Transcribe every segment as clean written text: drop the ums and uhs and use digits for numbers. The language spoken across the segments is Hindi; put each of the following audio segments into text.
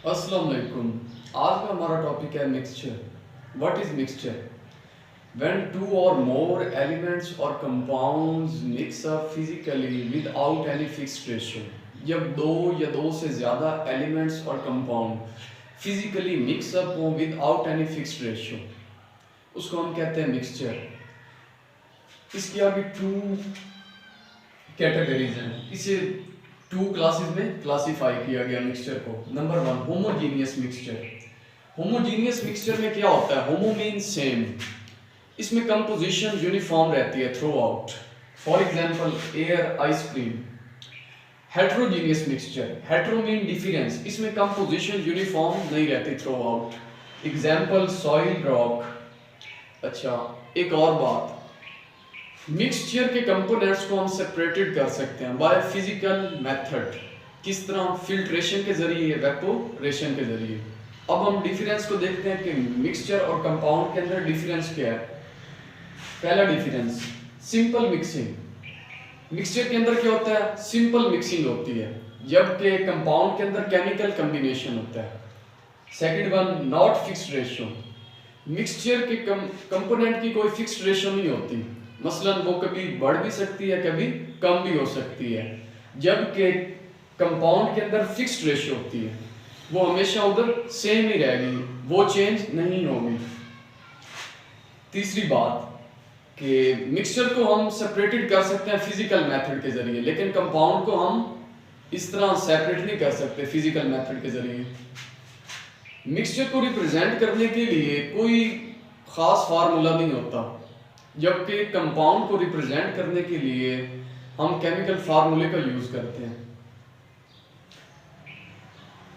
अस्सलाम वालेकुम। आज का हमारा टॉपिक है mixture. What is mixture? When two or more elements or compounds mix up physically without any fixed ratio. जब दो या दो से ज़्यादा एलिमेंट्स और कंपाउंड फिजिकली मिक्स अप हो विदाउट एनी फिक्स्ड रेशियो, उसको हम कहते हैं मिक्सचर। इसकी आगे टू कैटेगरीज हैं। इसे टू क्लासेस में क्लासिफाई किया गया मिक्सचर को। Number one, homogeneous mixture. Homogeneous mixture में क्या होता है? होमो मीन सेम, इसमें कंपोजिशन यूनिफॉर्म रहती है through out. For example air, ice cream. Heterogeneous mixture, hetero mean difference, इसमें कंपोजिशन यूनिफॉर्म नहीं रहती through out. Example soil, rock. अच्छा, एक और बात, मिक्सचर के कंपोनेंट्स को हम सेपरेटेड कर सकते हैं बाय फिजिकल मेथड। किस तरह? फिल्ट्रेशन के जरिए, वेपोरेशन के जरिए। अब हम डिफरेंस को देखते हैं कि मिक्सचर और कंपाउंड के अंदर डिफरेंस क्या है। पहला डिफरेंस, सिंपल मिक्सिंग। मिक्सचर के अंदर क्या होता है? सिंपल मिक्सिंग होती है, जबकि कंपाउंड के अंदर केमिकल कॉम्बिनेशन होता है। Second one, not fixed ratio. Mixture के कंपोनेंट की कोई फिक्स्ड रेशियो नहीं होती, मसलन वो कभी बढ़ भी सकती है, कभी कम भी हो सकती है, जबकि कंपाउंड के अंदर फिक्स्ड रेशियो होती है, वो हमेशा उधर सेम ही रहेगी, वो चेंज नहीं होगी। तीसरी बात कि मिक्सचर को हम सेपरेटेड कर सकते हैं फिजिकल मेथड के जरिए, लेकिन कंपाउंड को हम इस तरह सेपरेट नहीं कर सकते फिजिकल मेथड के जरिए। मिक्सचर को रिप्रेजेंट करने के लिए कोई खास फार्मूला नहीं होता, जबकि कंपाउंड को रिप्रेजेंट करने के लिए हम केमिकल फार्मूले का यूज करते हैं।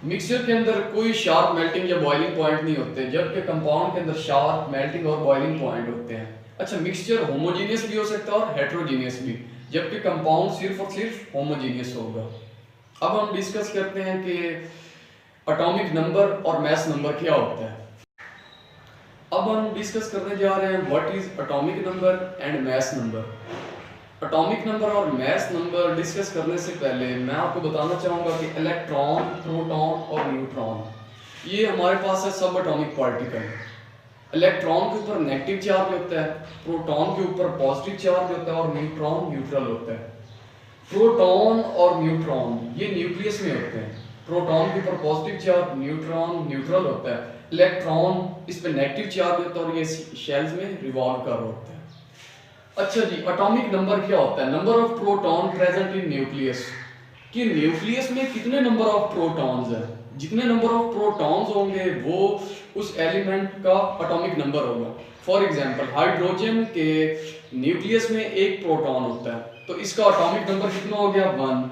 मिक्सचर के अंदर कोई शार्प मेल्टिंग या बॉइलिंग पॉइंट नहीं होते, जबकि कंपाउंड के अंदर शार्प मेल्टिंग और बॉइलिंग पॉइंट होते हैं। अच्छा, मिक्सचर होमोजीनियस भी हो सकता है और हेट्रोजीनियस भी, जबकि कंपाउंड सिर्फ और सिर्फ होमोजीनियस होगा। अब हम डिस्कस करते हैं कि एटॉमिक नंबर और मास नंबर क्या होता है। अब हम डिस्कस करने जा रहे हैं what is atomic number and mass number. Atomic number और मास नंबर डिस्कस करने से पहले मैं आपको बताना चाहूँगा कि इलेक्ट्रॉन, प्रोटॉन और न्यूट्रॉन, ये हमारे पास है सब एटॉमिक पार्टिकल। इलेक्ट्रॉन के ऊपर नेगेटिव चार्ज होता है, प्रोटॉन के ऊपर पॉजिटिव चार्ज होता है और न्यूट्रॉन न्यूट्रल होता है। प्रोटॉन और न्यूट्रॉन ये न्यूक्लियस में होते हैं। प्रोटॉन के ऊपर पॉजिटिव चार्ज, न्यूट्रॉन न्यूट्रल होता है। इलेक्ट्रॉन इस पे नेगेटिव चार्ज होता है और ये शेल्स में रिवॉल्व कर होता है। अच्छा जी, एटॉमिक नंबर क्या होता है? Number of proton present in nucleus, कि न्यूक्लियस में कितने नंबर ऑफ प्रोटॉन्स है। जितने नंबर ऑफ प्रोटॉन्स होंगे वो उस एलिमेंट का एटॉमिक नंबर होगा। फॉर एग्जांपल हाइड्रोजन के न्यूक्लियस में एक प्रोटॉन होता है, तो इसका एटॉमिक नंबर कितना हो गया? 1।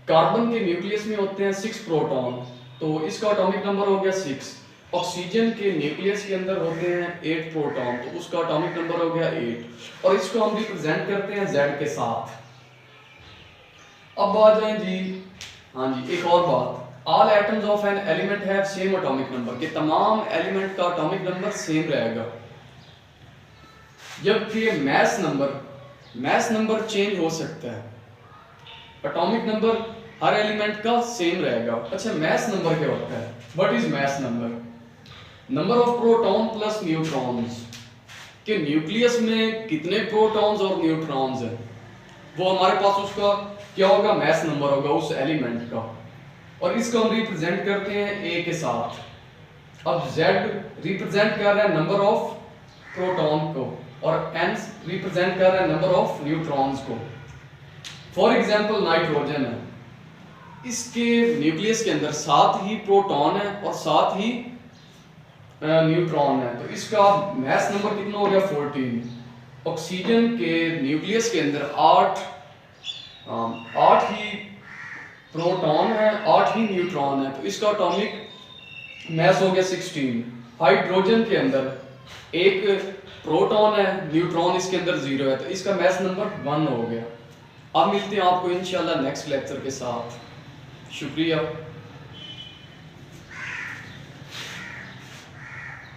कार्बन के न्यूक्लियस में होते हैं 6 प्रोटॉन, तो इसका एटॉमिक नंबर हो गया 6। ऑक्सीजन के न्यूक्लियस के अंदर होते हैं 8 प्रोटॉन, तो उसका एटॉमिक नंबर हो गया 8, और इसको हम रिप्रेजेंट करते हैं Z के साथ। अब आ जाएं जी, हाँ जी, एक और बात, all atoms of an element have same atomic number, कि तमाम एलिमेंट का एटॉमिक नंबर सेम रहेगा। जबकि मास नंबर चेंज हो सकता है, एटॉमिक नंबर हर एलिमेंट का सेम रहेगा। अच्छा, मास नंबर क्या होता है? What is mass number? Number of proton plus neutrons, के न्यूक्लियस में कितने प्रोटॉन्स और न्यूट्रॉन्स हैं, वो हमारे पास उसका क्या होगा? मास नंबर होगा उस एलिमेंट का, और इसको हम रिप्रेजेंट करते हैं A के साथ। अब Z रिप्रेजेंट कर रहा है नंबर ऑफ प्रोटॉन को और N रिप्रेजेंट कर रहा है नंबर ऑफ न्यूट्रॉन्स को। फॉर एग्जांपल नाइट्रोजन है, इसके न्यूक्लियस के अंदर 7 ही प्रोटॉन है और 7 ही न्यूट्रॉन है, तो इसका मास नंबर कितना हो गया? 14। ऑक्सीजन के न्यूक्लियस के अंदर 8 ही प्रोटॉन है, 8 ही न्यूट्रॉन है, तो इसका एटॉमिक मास हो गया 16। हाइड्रोजन के अंदर एक प्रोटॉन है, न्यूट्रॉन इसके अंदर 0 है, तो इसका मास नंबर 1 हो गया। अब मिलते हैं आपको इंशाल्लाह नेक्स्ट लेक्चर के साथ। शुक्रिया।